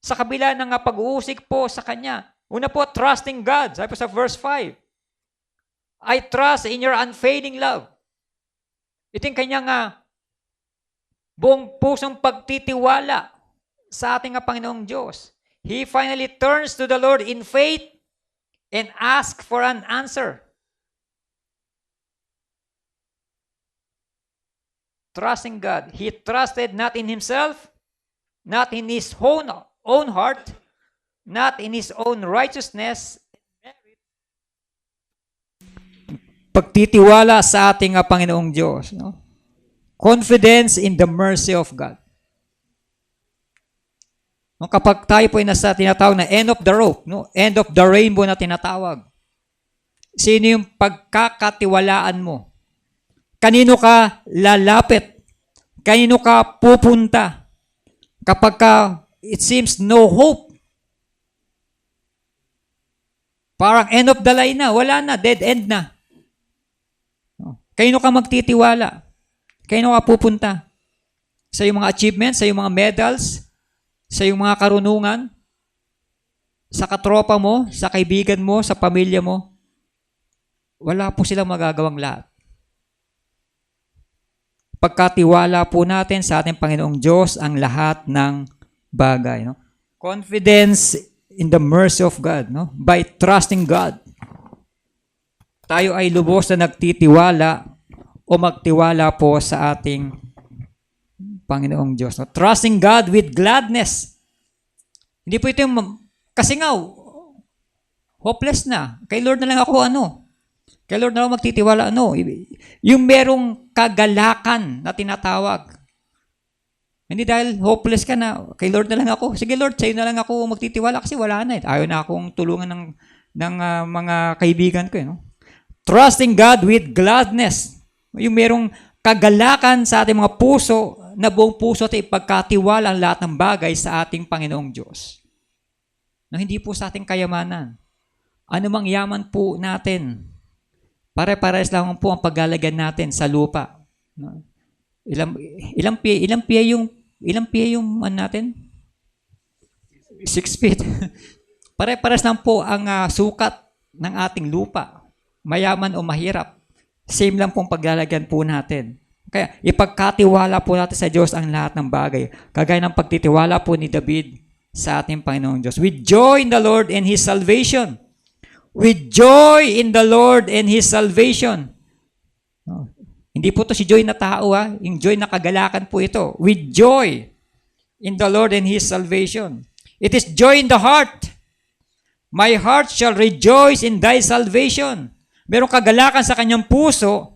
Sa kabila ng pag-uusig po sa Kanya. Una po, trusting God. Sabi po sa verse 5, I trust in your unfading love. Ito yung kanyang buong pusong pagtitiwala sa ating Panginoong Diyos. He finally turns to the Lord in faith and asks for an answer. Trusting God. He trusted not in himself, not in his own heart, not in his own righteousness. Pagtitiwala sa ating Panginoong Diyos. No? Confidence in the mercy of God. No, kapag tayo po ay nasa tinatawag na end of the rope, no? End of the rainbow na tinatawag, sino yung pagkakatiwalaan mo? Kanino ka lalapit? Kanino ka pupunta? Kapag it seems no hope, parang end of the line na, wala na, dead end na. Kanino ka magtitiwala? Kanino ka pupunta? Sa iyong mga achievements, sa iyong mga medals, sa iyong mga karunungan, sa katropa mo, sa kaibigan mo, sa pamilya mo? Wala po silang magagawang lahat. Pagkatiwala po natin sa ating Panginoong Diyos ang lahat ng bagay. No? Confidence in the mercy of God. No? By trusting God. Tayo ay lubos na nagtitiwala o magtiwala po sa ating Panginoong Diyos. No? Trusting God with gladness. Hindi po ito yung, kasi nga, hopeless na. Kay Lord na lang ako Kay Lord na lang magtitiwala Yung merong kagalakan na tinatawag. Hindi dahil hopeless ka na, kay Lord na lang ako. Sige Lord, sa'yo na lang ako magtitiwala kasi wala na. Ayaw na akong tulungan ng mga kaibigan ko. No? Trusting God with gladness. Yung merong kagalakan sa ating mga puso, na buong puso at ipagkatiwala ang lahat ng bagay sa ating Panginoong Diyos. Na hindi po sa ating kayamanan. Ano mang yaman po natin, pare-pares lang po ang paglalagyan natin sa lupa. No? Ilang pie yung natin? 6 feet. Pare-pares lang po ang sukat ng ating lupa. Mayaman o mahirap. Same lang pong paglalagyan po natin. Kaya ipagkatiwala po natin sa Diyos ang lahat ng bagay. Kagaya ng pagtitiwala po ni David sa ating Panginoong Diyos. With joy in the Lord and His salvation. With joy in the Lord and His salvation. No. Hindi po to si joy na tao Yung joy na kagalakan po ito. With joy in the Lord and His salvation. It is joy in the heart. My heart shall rejoice in thy salvation. Merong kagalakan sa kanyang puso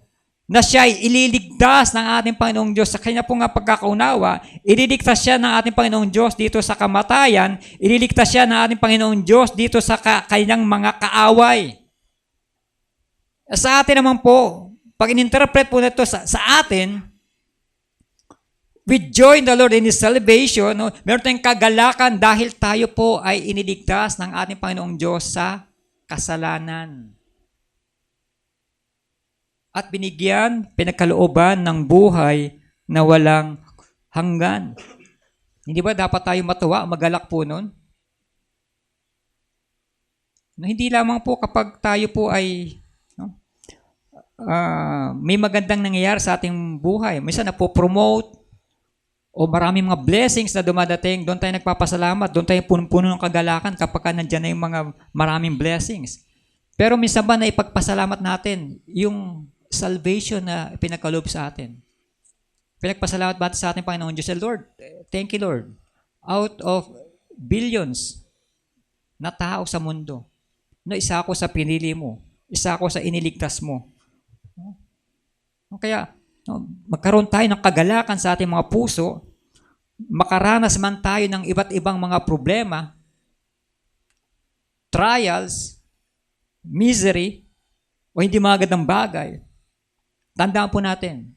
na siya ay ililigtas ng ating Panginoong Diyos. Sa kanya po nga pagkakaunawa, ililigtas siya ng ating Panginoong Diyos dito sa kamatayan, ililigtas siya ng ating Panginoong Diyos dito sa kanyang mga kaaway. Sa atin naman po, pag in-interpret po nito sa atin, with joy in the Lord in His salvation, meron tayong kagalakan dahil tayo po ay iniligtas ng ating Panginoong Diyos sa kasalanan. At binigyan, pinagkalooban ng buhay na walang hanggan. Hindi ba dapat tayo matuwa, magalak po nun? Hindi lamang po kapag tayo po ay may magandang nangyayari sa ating buhay. Minsan napopromote o maraming mga blessings na dumadating, doon tayo nagpapasalamat, doon tayo puno ng kagalakan kapag nandyan na yung mga maraming blessings. Pero minsan ba na ipagpasalamat natin yung salvation na pinagkaloob sa atin? Pinagpasalamat ba sa ating Panginoon Diyos? Lord, thank you Lord. Out of billions na tao sa mundo, isa ako sa pinili mo, isa ako sa iniligtas mo. Kaya, magkaroon tayo ng kagalakan sa ating mga puso, makaranas man tayo ng iba't ibang mga problema, trials, misery, o hindi magandang bagay. Tandaan po natin,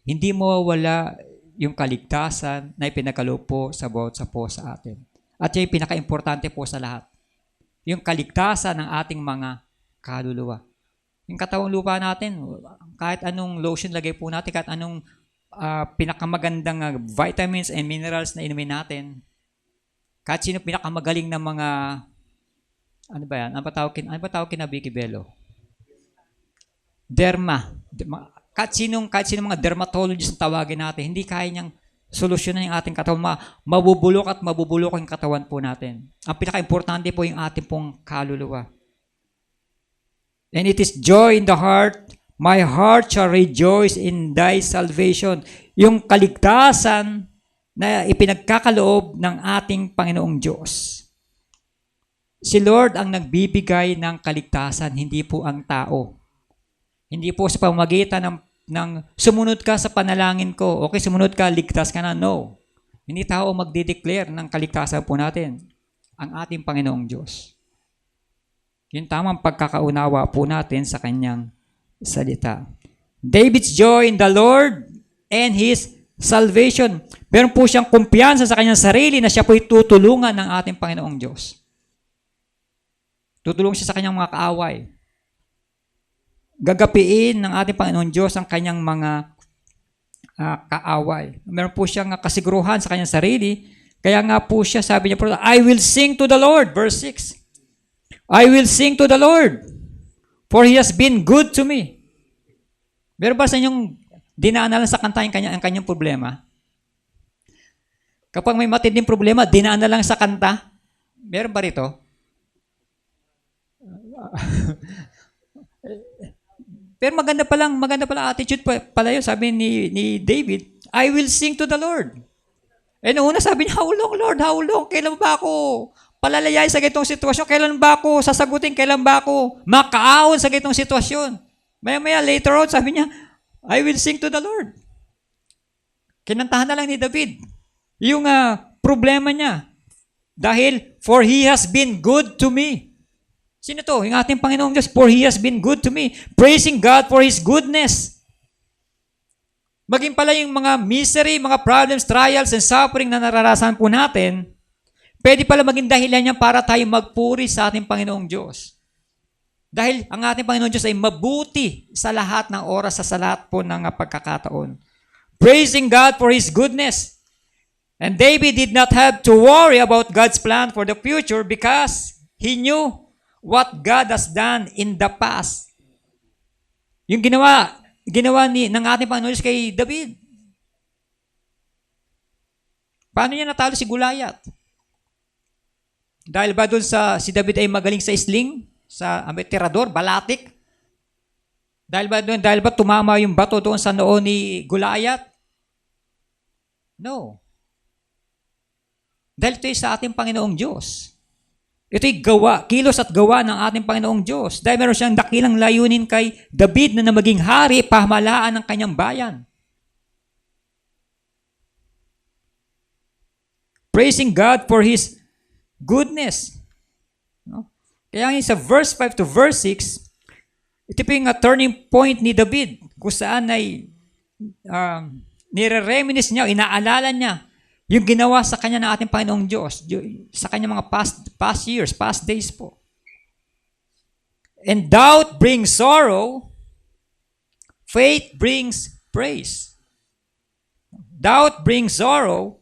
hindi mawawala yung kaligtasan na ipinagkaloob po sa bawat po sa atin. At yung pinaka-importante po sa lahat, yung kaligtasan ng ating mga kaluluwa. Yung katawang lupa natin, kahit anong lotion lagay po natin, kahit anong pinakamagandang vitamins and minerals na inumin natin, Kahit sino pinakamagaling na mga, ano ba yan? Ano ba tawag kina Vicky Bello? Kahit sinong mga dermatologist ang tawagin natin, hindi kaya niyang solusyonan yung ating katawan. Mabubulok at mabubulok yung katawan po natin. Ang pinaka-importante po yung ating pong kaluluwa. And it is joy in the heart. My heart shall rejoice in thy salvation. Yung kaligtasan na ipinagkakaloob ng ating Panginoong Diyos. Si Lord ang nagbibigay ng kaligtasan, hindi po ang tao. Hindi po sa pamamagitan ng sumunod ka sa panalangin ko, okay, sumunod ka, ligtas ka na. No. Hindi tao magdideclare ng kaligtasan po natin. Ang ating Panginoong Diyos. Yung tamang pagkakaunawa po natin sa kanyang salita. David's joy in the Lord and his salvation. Meron po siyang kumpiyansa sa kanyang sarili na siya po'y tutulungan ng ating Panginoong Diyos. Tutulong siya sa kanyang mga kaaway. Gagapiin ng ating Panginoong Diyos ang kanyang mga kaaway. Meron po siyang kasiguruhan sa kanyang sarili. Kaya nga po siya, sabi niya po, I will sing to the Lord. Verse 6. I will sing to the Lord, for He has been good to me. Meron ba sa inyong dinaan lang sa kanta ang kanyang problema? Kapag may matinding problema, dinaan na lang sa kanta. Meron ba rito? Pero maganda pala attitude pala yun. Sabi ni David, I will sing to the Lord. Eh noong una sabi niya, how long Lord, how long? Kailan ba ako palalayay sa ganitong sitwasyon? Kailan ba ako sasagutin? Kailan ba ako makaahon sa ganitong sitwasyon? Maya later on, sabi niya, I will sing to the Lord. Kinantahan na lang ni David yung problema niya. Dahil, for He has been good to me. Sino to? Yung ating Panginoong Diyos, for He has been good to me. Praising God for His goodness. Maging pala yung mga misery, mga problems, trials, and suffering na nararasan po natin, pwede pala maging dahilan niya para tayo magpuri sa ating Panginoong Diyos. Dahil ang ating Panginoong Diyos ay mabuti sa lahat ng oras, sa lahat po ng pagkakataon. Praising God for His goodness. And David did not have to worry about God's plan for the future because he knew what God has done in the past. Yung ginawa ng ating Panginoon Diyos kay David. Paano niya natalo si Goliath? Dahil ba doon si David ay magaling sa sling, sa tirador, balatik? Dahil ba tumama yung bato doon sa noo ni Goliath? No. Dahil ito ay sa ating Panginoong Diyos. Ito'y kilos at gawa ng ating Panginoong Diyos. Dahil meron siyang dakilang layunin kay David na maging hari, pamahalaan ng kanyang bayan. Praising God for His goodness. No? Kaya sa verse 5 to verse 6, ito po yung turning point ni David kung saan ay nire-reminisce niya, inaalala niya yung ginawa sa kanya ng ating Panginoong Diyos, sa kanya mga past years, past days po. And doubt brings sorrow, faith brings praise. Doubt brings sorrow,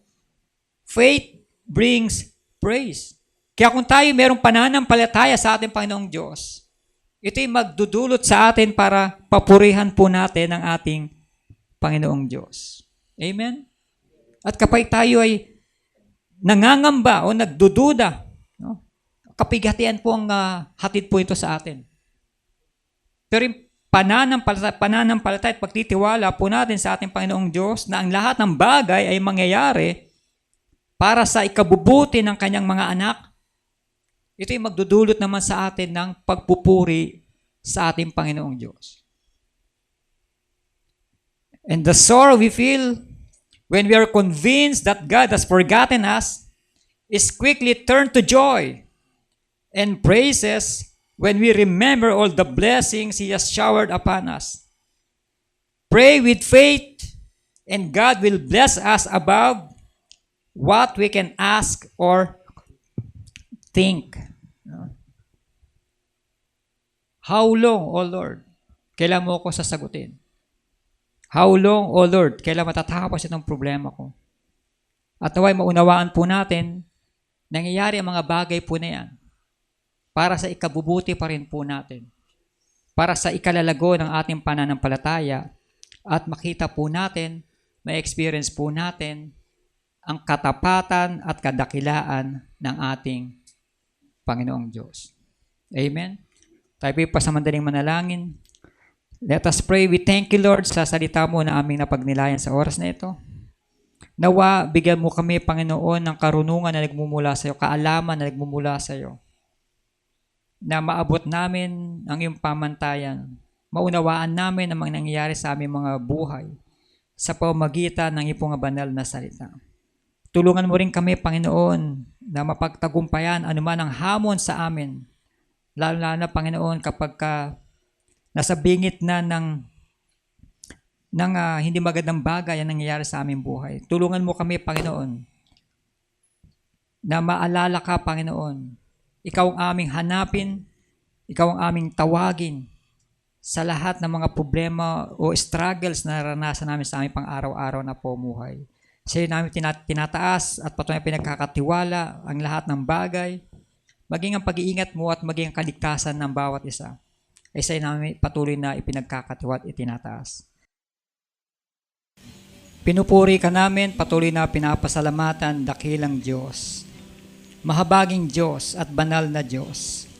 faith brings praise. Kaya kung tayo merong pananampalataya sa ating Panginoong Diyos, ito'y magdudulot sa atin para papurihan po natin ang ating Panginoong Diyos. Amen? At kapag tayo ay nangangamba o nagdududa, no? Kapighatian po ang hatid po ito sa atin. Pero yung pananampalataya at pagtitiwala po natin sa ating Panginoong Diyos na ang lahat ng bagay ay mangyayari para sa ikabubuti ng kanyang mga anak, ito'y magdudulot naman sa atin ng pagpupuri sa ating Panginoong Diyos. And the sorrow we feel when we are convinced that God has forgotten us is quickly turned to joy and praises when we remember all the blessings He has showered upon us. Pray with faith and God will bless us above what we can ask or think. How long, O Lord? Kailan mo ako sasagutin? How long, O Lord? Kailan matatapos itong problema ko? At naway maunawaan po natin nangyayari ang mga bagay po na yan para sa ikabubuti pa rin po natin, para sa ikalalago ng ating pananampalataya at makita po natin, ma-experience po natin ang katapatan at kadakilaan ng ating Panginoong Diyos. Amen? Tayo po sa mandaling manalangin. Let us pray. We thank you, Lord, sa salita mo na aming napagnilayan sa oras na ito. Nawa, bigyan mo kami, Panginoon, ng karunungan na nagmumula sa iyo, kaalaman na nagmumula sa iyo, na maabot namin ang iyong pamantayan. Maunawaan namin ang mga nangyayari sa aming mga buhay sa pamamagitan ng iyong banal na salita. Tulungan mo rin kami, Panginoon, na mapagtagumpayan anuman ang hamon sa amin, lalo na, Panginoon, kapag nasa bingit na ng hindi magandang bagay ang nangyayari sa aming buhay. Tulungan mo kami, Panginoon, na maalala ka, Panginoon. Ikaw ang aming hanapin, ikaw ang aming tawagin sa lahat ng mga problema o struggles na naranasan namin sa aming pang-araw-araw na pamumuhay. Sa iyo namin tinataas at patuloy na pinagkakatiwala ang lahat ng bagay, maging ang pag-iingat mo at maging ang kaligtasan ng bawat isa. Ay sa iyo namin patuloy na ipinagkakatiwala at itinataas. Pinupuri ka namin, patuloy na pinapasalamatan, dakilang Diyos, mahabaging Diyos at banal na Diyos.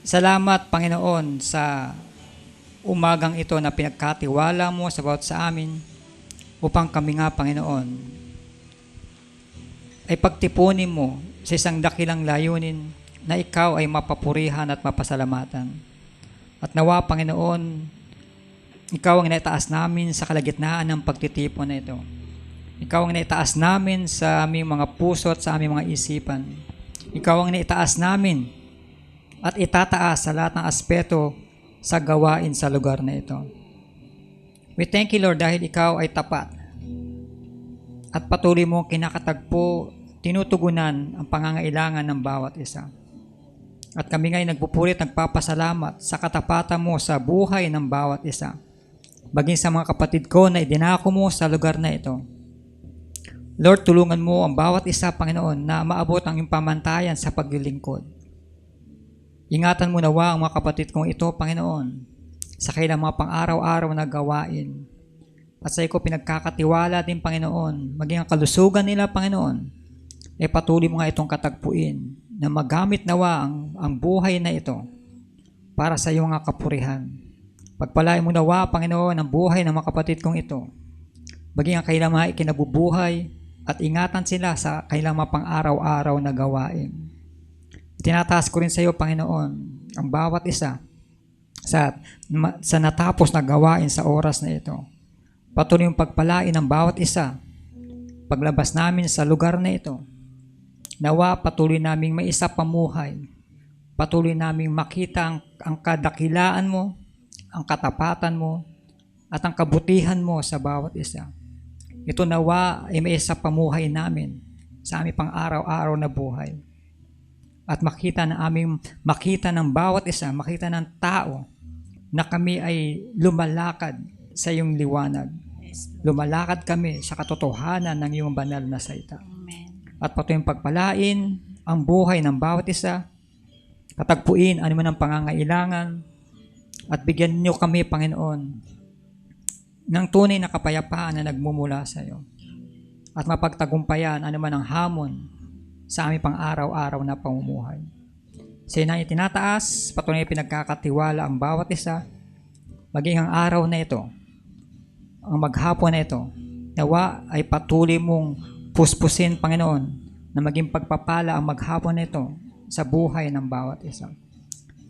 Salamat, Panginoon, sa umagang ito na pinagkatiwala mo sa bawat sa amin, upang kami nga, Panginoon, ay pagtipunin mo sa isang dakilang layunin na ikaw ay mapapurihan at mapasalamatan. At nawa, Panginoon, ikaw ang naitaas namin sa kalagitnaan ng pagtitipon na ito. Ikaw ang naitaas namin sa aming mga puso at sa aming mga isipan. Ikaw ang naitaas namin at itataas sa lahat ng aspeto sa gawain sa lugar na ito. We thank you, Lord, dahil ikaw ay tapat at patuloy mong kinakatagpo, tinutugunan ang pangangailangan ng bawat isa. At kami ngayon nagpupulit, nagpapasalamat sa katapatan mo sa buhay ng bawat isa. Baging sa mga kapatid ko na idinako mo sa lugar na ito. Lord, tulungan mo ang bawat isa, Panginoon, na maabot ang iyong pamantayan sa paglilingkod. Ingatan mo nawa ang mga kapatid kong ito, Panginoon, sa kailang mga pang-araw-araw na gawain. At sa iyo ko pinagkakatiwala din, Panginoon, maging ang kalusugan nila, Panginoon, ay patuloy mo nga itong katagpuin na magamit nawa ang buhay na ito para sa iyong nga kapurihan. Pagpalain mo nawa, Panginoon, ang buhay ng mga kapatid kong ito, maging ang kailang mga ikinabubuhay at ingatan sila sa kailang mga pang-araw-araw na gawain. Tinataas ko rin sa iyo, Panginoon, ang bawat isa sa natapos na gawain sa oras na ito. Patuloy yung pagpalain ng bawat isa. Paglabas namin sa lugar na ito, nawa patuloy naming maisa pamuhay. Patuloy naming makita ang kadakilaan mo, ang katapatan mo, at ang kabutihan mo sa bawat isa. Ito nawa ay maisa pamuhay namin sa aming pang-araw-araw na buhay. At makita ng bawat isa, makita ng tao na kami ay lumalakad sa iyong liwanag. Lumalakad kami sa katotohanan ng iyong banal na salita. At patuloy pagpalain ang buhay ng bawat isa, katagpuin anuman ang pangangailangan, at bigyan niyo kami, Panginoon, ng tunay na kapayapaan na nagmumula sa iyo. At mapagtagumpayan anuman ang hamon sa aming pang-araw-araw na pamumuhay. Sa iyo na itinataas, patuloy pinagkakatiwala ang bawat isa, maging ang araw na ito, ang maghapon na ito, nawa ay patuloy mong puspusin, Panginoon, na maging pagpapala ang maghapon na ito sa buhay ng bawat isa.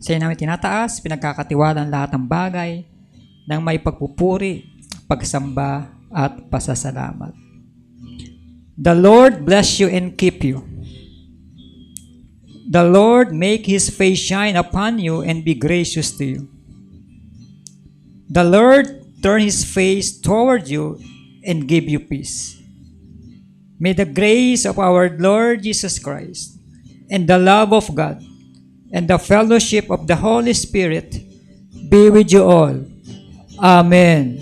Sa iyo namin tinataas, pinagkakatiwala ang lahat ng bagay ng may pagpupuri, pagsamba, at pasasalamat. The Lord bless you and keep you. The Lord make His face shine upon you and be gracious to you. The Lord turn His face toward you and give you peace. May the grace of our Lord Jesus Christ and the love of God and the fellowship of the Holy Spirit be with you all. Amen.